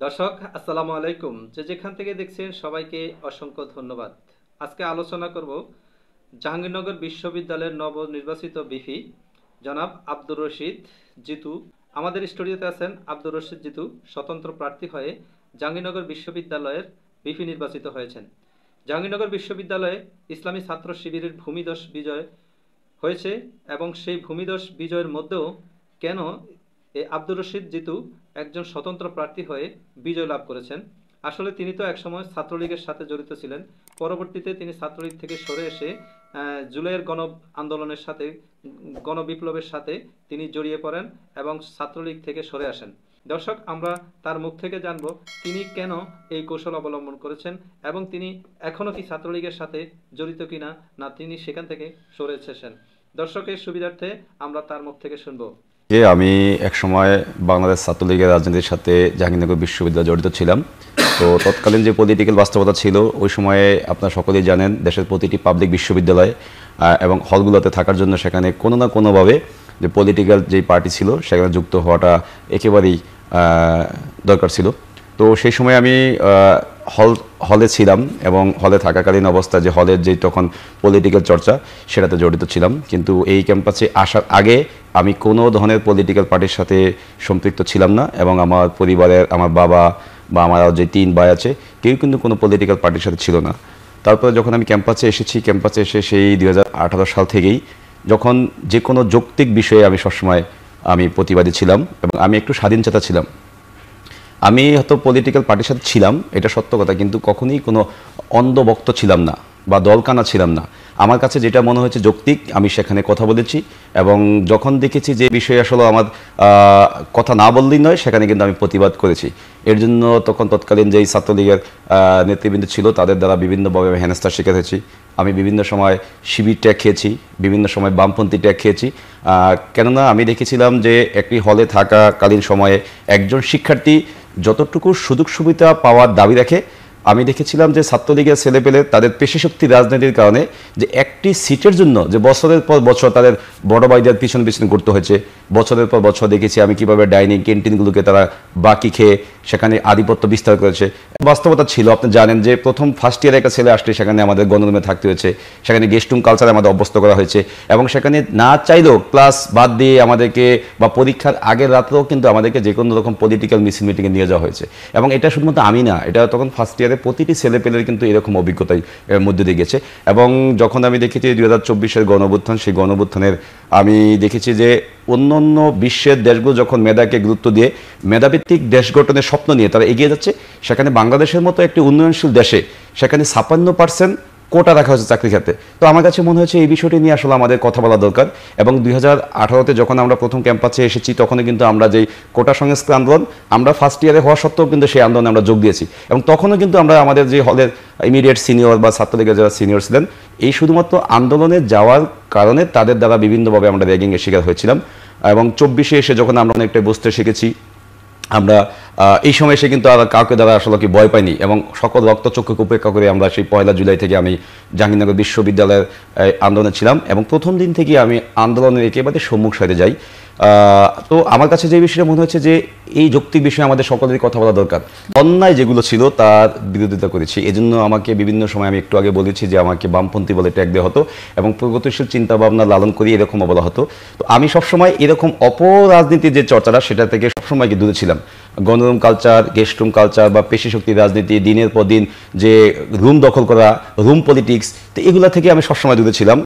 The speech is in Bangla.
দর্শক আসসালামু আলাইকুম, যে যেখান থেকে দেখছেন সবাইকে অসংখ্য ধন্যবাদ। আজকে আলোচনা করব জাহাঙ্গীরনগর বিশ্ববিদ্যালয়ের নবনির্বাচিত বিপি জনাব আব্দুর রশিদ জিতু। আমাদের স্টুডিওতে আছেন আব্দুর রশিদ জিতু, স্বতন্ত্র প্রার্থী হয়ে জাহাঙ্গীরনগর বিশ্ববিদ্যালয়ের বিপি নির্বাচিত হয়েছেন। জাহাঙ্গীরনগর বিশ্ববিদ্যালয়ে ইসলামী ছাত্র শিবিরের ভূমিধস বিজয় হয়েছে এবং সেই ভূমিধস বিজয়ের মধ্যেও কেন আব্দুর রশিদ জিতু একজন স্বতন্ত্র প্রার্থী হয়ে বিজয় লাভ করেছেন। আসলে তিনি তো একসময় ছাত্রলীগের সাথে জড়িত ছিলেন, পরবর্তীতে তিনি ছাত্রলীগ থেকে সরে এসে জুলাইয়ের গণ আন্দোলনের সাথে, গণবিপ্লবের সাথে তিনি জড়িয়ে পড়েন এবং ছাত্রলীগ থেকে সরে আসেন। দর্শক, আমরা তার মুখ থেকে জানব তিনি কেন এই কৌশল অবলম্বন করেছেন এবং তিনি এখনও কি ছাত্রলীগের সাথে জড়িত কিনা, না তিনি সেখান থেকে সরে এসেছেন। দর্শকের সুবিধার্থে আমরা তার মুখ থেকে শুনবো। আমি একসময় বাংলাদেশ ছাত্রলীগের রাজনীতির সাথে জাহাঙ্গীরনগর বিশ্ববিদ্যালয়ে জড়িত ছিলাম। তো তৎকালীন যে পলিটিক্যাল বাস্তবতা ছিল ওই সময়ে আপনারা সকলেই জানেন, দেশের প্রতিটি পাবলিক বিশ্ববিদ্যালয় এবং হলগুলোতে থাকার জন্য সেখানে কোনো না কোনোভাবে যে পলিটিক্যাল যেই পার্টি ছিল সেখানে যুক্ত হওয়াটা একেবারেই দরকার ছিল। তো সেই সময় আমি হলে ছিলাম এবং হলে থাকাকালীন অবস্থায় যে হলের যে তখন পলিটিক্যাল চর্চা সেটাতে জড়িত ছিলাম। কিন্তু এই ক্যাম্পাসে আসার আগে আমি কোনো ধরনের পলিটিক্যাল পার্টির সাথে সম্পৃক্ত ছিলাম না এবং আমার পরিবারের আমার বাবা বা আমার যে 3 ভাই আছে কেউ কিন্তু কোনো পলিটিক্যাল পার্টির সাথে ছিল না। তারপরে যখন আমি ক্যাম্পাসে এসেছি, ক্যাম্পাসে এসে সেই 2018 সাল থেকেই যখন যে কোনো যৌক্তিক বিষয়ে আমি সবসময় প্রতিবাদী ছিলাম এবং আমি একটু স্বাধীনচেতা ছিলাম। আমি হয়তো পলিটিক্যাল পার্টির সাথে ছিলাম, এটা সত্য কথা, কিন্তু কখনোই কোনো অন্ধভক্ত ছিলাম না বা দলকানা ছিলাম না। আমার কাছে যেটা মনে হয়েছে যৌক্তিক আমি সেখানে কথা বলেছি এবং যখন দেখেছি যে বিষয়ে আসলে আমার কথা না বললেই নয় সেখানে কিন্তু আমি প্রতিবাদ করেছি। এর জন্য তখন তৎকালীন যেই ছাত্রলীগের নেতৃবৃন্দ ছিল তাদের দ্বারা বিভিন্নভাবে হেনস্থার শিকার হয়েছি। আমি বিভিন্ন সময় শিবির ট্যাগ খেয়েছি, বিভিন্ন সময় বামপন্থী ট্যাগ খেয়েছি। কেননা আমি দেখেছিলাম যে একটি হলে থাকাকালীন সময়ে একজন শিক্ষার্থী যতটুকু সুযোগ সুবিধা পাওয়ার দাবি রাখে, আমি দেখেছিলাম যে ছাত্রলীগের ছেলেপেলে তাদের পেশিশক্তি রাজনীতির কারণে যে একটি সিটের জন্য যে বছরের পর বছর তাদের বড় ভাইদের পিছন পিছন করতে হয়েছে। বছরের পর বছর দেখেছি আমি কিভাবে ডাইনিং ক্যান্টিনগুলোকে তারা বাকি খেয়ে সেখানে আধিপত্য বিস্তার করেছে। বাস্তবতা ছিল, আপনি জানেন যে প্রথম ফার্স্ট ইয়ারে একটা ছেলে আসলে সেখানে আমাদের গণরুমে থাকতে হয়েছে, সেখানে গেস্ট রুম কালচারে আমাদের অভ্যস্ত করা হয়েছে এবং সেখানে না চাইলেও ক্লাস বাদ দিয়ে আমাদেরকে বা পরীক্ষার আগের রাতেও কিন্তু আমাদেরকে যে কোনো রকম পলিটিক্যাল মিটিংয়ে নিয়ে যাওয়া হয়েছে। এবং এটা শুধুমাত্র আমি না, এটা তখন ফার্স্ট ইয়ারে প্রতিটি ছেলেপেলের কিন্তু এরকম অভিজ্ঞতাই এর মধ্যে দিয়ে গেছে। এবং যখন আমি দেখেছি 2024-এর গণঅভ্যুত্থান, সেই গণঅভ্যুত্থানের আমি দেখেছি যে অন্য অন্য বিশ্বের দেশগুলো যখন মেধাকে গুরুত্ব দিয়ে মেধাভিত্তিক দেশ গঠনের স্বপ্ন নিয়ে তারা এগিয়ে যাচ্ছে, সেখানে বাংলাদেশের মতো একটি উন্নয়নশীল দেশে সেখানে 56% কোটা রাখা হয়েছে চাকরি ক্ষেত্রে। তো আমার কাছে মনে হয়েছে এই বিষয়টি নিয়ে আসলে আমাদের কথা বলা দরকার। এবং 2018-তে যখন আমরা প্রথম ক্যাম্পাসে এসেছি তখনও কিন্তু আমরা যেই কোটা সংস্কার আন্দোলন, আমরা ফার্স্ট ইয়ারে হওয়া সত্ত্বেও কিন্তু সেই আন্দোলনে আমরা যোগ দিয়েছি এবং তখনও কিন্তু আমরা আমাদের যে হলের ইমিডিয়েট সিনিয়র বা ছাত্রলীগের যারা সিনিয়র ছিলেন, এই শুধুমাত্র আন্দোলনে যাওয়ার কারণে তাদের দ্বারা বিভিন্নভাবে আমরা র্যাগিংয়ের শিকার হয়েছিলাম। এবং 24-এ এসে যখন আমরা অনেকটা বুঝতে শিখেছি, আমরা এই সময় এসে কিন্তু আর কাউকে দ্বারা আসলে কি ভয় পাইনি এবং সকল রক্তচক্ষুকে উপেক্ষা করে আমরা সেই 1 জুলাই থেকে আমি জাহাঙ্গীরনগর বিশ্ববিদ্যালয়ের আন্দোলনে ছিলাম এবং প্রথম দিন থেকে আমি আন্দোলনের একেবারে সম্মুখ সারিতে যাই। তো আমার কাছে যে বিষয়টা মনে হচ্ছে যে এই যৌক্তিক বিষয়ে আমাদের সকলেরই কথা বলা দরকার। অন্যায় যেগুলো ছিল তার বিরোধিতা করেছি, এজন্য আমাকে বিভিন্ন সময় আমি একটু আগে বলেছি যে আমাকে বামপন্থী বলে ট্যাগ দেওয়া হতো এবং প্রগতিশীল চিন্তাভাবনা লালন করি এরকম বলা হতো। তো আমি সবসময় এরকম অপরাজনীতির যে চর্চাটা সেটা থেকে সবসময় দূরে ছিলাম। গণরুম কালচার, গেস্ট রুম কালচার বা পেশিশক্তি রাজনীতি, দিনের পর দিন যে রুম দখল করা, রুম পলিটিক্স, তো এগুলো থেকে আমি সবসময় দূরে ছিলাম।